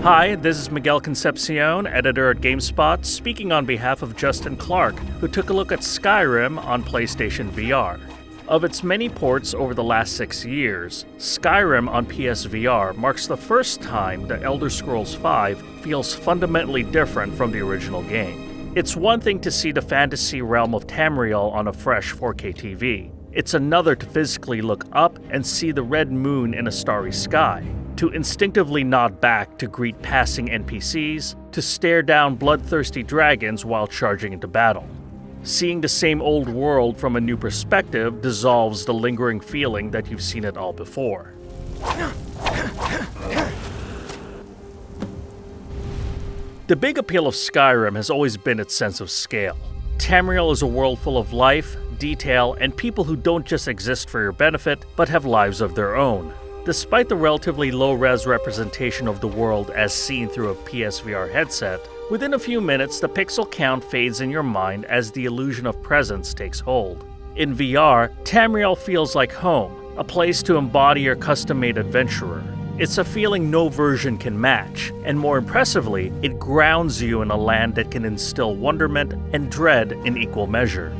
Hi, this is Miguel Concepcion, editor at GameSpot, speaking on behalf of Justin Clark, who took a look at Skyrim on PlayStation VR. Of its many ports over the last 6 years, Skyrim on PSVR marks the first time The Elder Scrolls V feels fundamentally different from the original game. It's one thing to see the fantasy realm of Tamriel on a fresh 4K TV. It's another to physically look up and see the red moon in a starry sky, to instinctively nod back to greet passing NPCs, to stare down bloodthirsty dragons while charging into battle. Seeing the same old world from a new perspective dissolves the lingering feeling that you've seen it all before. The big appeal of Skyrim has always been its sense of scale. Tamriel is a world full of life, detail, and people who don't just exist for your benefit, but have lives of their own. Despite the relatively low-res representation of the world as seen through a PSVR headset, within a few minutes the pixel count fades in your mind as the illusion of presence takes hold. In VR, Tamriel feels like home, a place to embody your custom-made adventurer. It's a feeling no version can match, and more impressively, it grounds you in a land that can instill wonderment and dread in equal measure.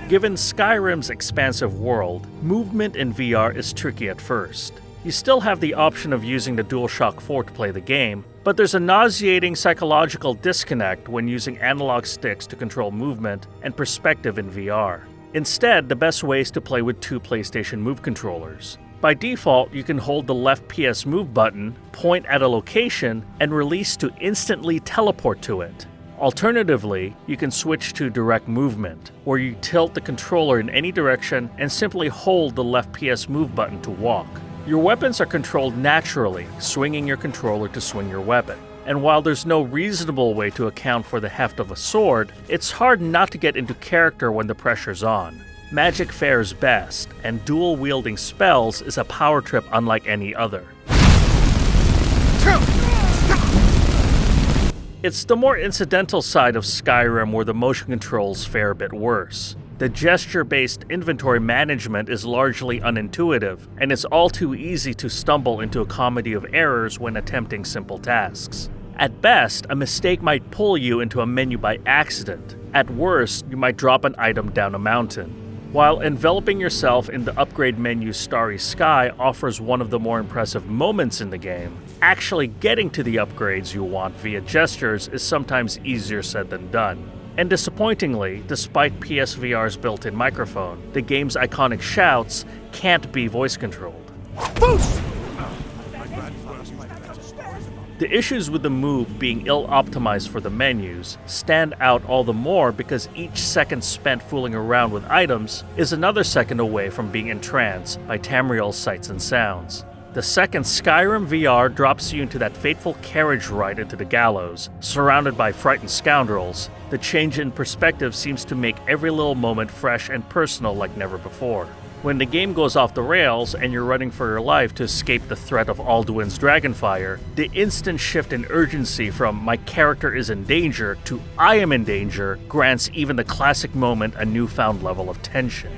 Given Skyrim's expansive world, movement in VR is tricky at first. You still have the option of using the DualShock 4 to play the game, but there's a nauseating psychological disconnect when using analog sticks to control movement and perspective in VR. Instead, the best way is to play with two PlayStation Move controllers. By default, you can hold the left PS Move button, point at a location, and release to instantly teleport to it. Alternatively, you can switch to direct movement, where you tilt the controller in any direction and simply hold the left PS Move button to walk. Your weapons are controlled naturally, swinging your controller to swing your weapon. And while there's no reasonable way to account for the heft of a sword, it's hard not to get into character when the pressure's on. Magic fares best, and dual-wielding spells is a power trip unlike any other. It's the more incidental side of Skyrim where the motion controls fare a bit worse. The gesture-based inventory management is largely unintuitive, and it's all too easy to stumble into a comedy of errors when attempting simple tasks. At best, a mistake might pull you into a menu by accident. At worst, you might drop an item down a mountain. While enveloping yourself in the upgrade menu's starry sky offers one of the more impressive moments in the game, actually getting to the upgrades you want via gestures is sometimes easier said than done. And disappointingly, despite PSVR's built-in microphone, the game's iconic shouts can't be voice-controlled. Boost! The issues with the Move being ill-optimized for the menus stand out all the more because each second spent fooling around with items is another second away from being entranced by Tamriel's sights and sounds. The second Skyrim VR drops you into that fateful carriage ride into the gallows, surrounded by frightened scoundrels, the change in perspective seems to make every little moment fresh and personal like never before. When the game goes off the rails and you're running for your life to escape the threat of Alduin's dragonfire, the instant shift in urgency from "my character is in danger" to "I am in danger" grants even the classic moment a newfound level of tension.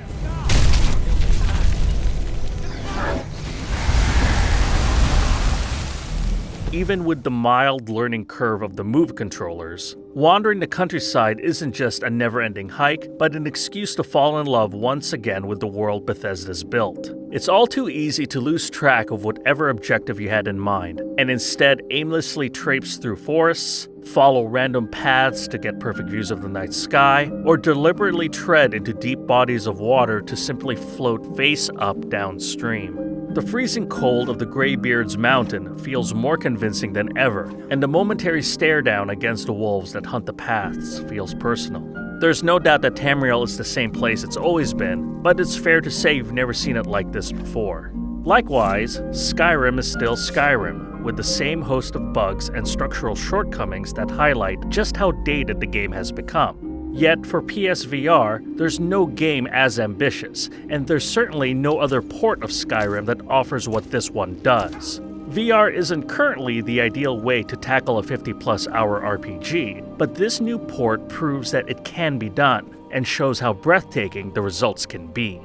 Even with the mild learning curve of the Move controllers, wandering the countryside isn't just a never-ending hike, but an excuse to fall in love once again with the world Bethesda's built. It's all too easy to lose track of whatever objective you had in mind, and instead aimlessly traipse through forests, follow random paths to get perfect views of the night sky, or deliberately tread into deep bodies of water to simply float face up downstream. The freezing cold of the Greybeard's Mountain feels more convincing than ever, and the momentary stare down against the wolves that hunt the paths feels personal. There's no doubt that Tamriel is the same place it's always been, but it's fair to say you've never seen it like this before. Likewise, Skyrim is still Skyrim, with the same host of bugs and structural shortcomings that highlight just how dated the game has become. Yet for PSVR, there's no game as ambitious, and there's certainly no other port of Skyrim that offers what this one does. VR isn't currently the ideal way to tackle a 50-plus hour RPG, but this new port proves that it can be done, and shows how breathtaking the results can be.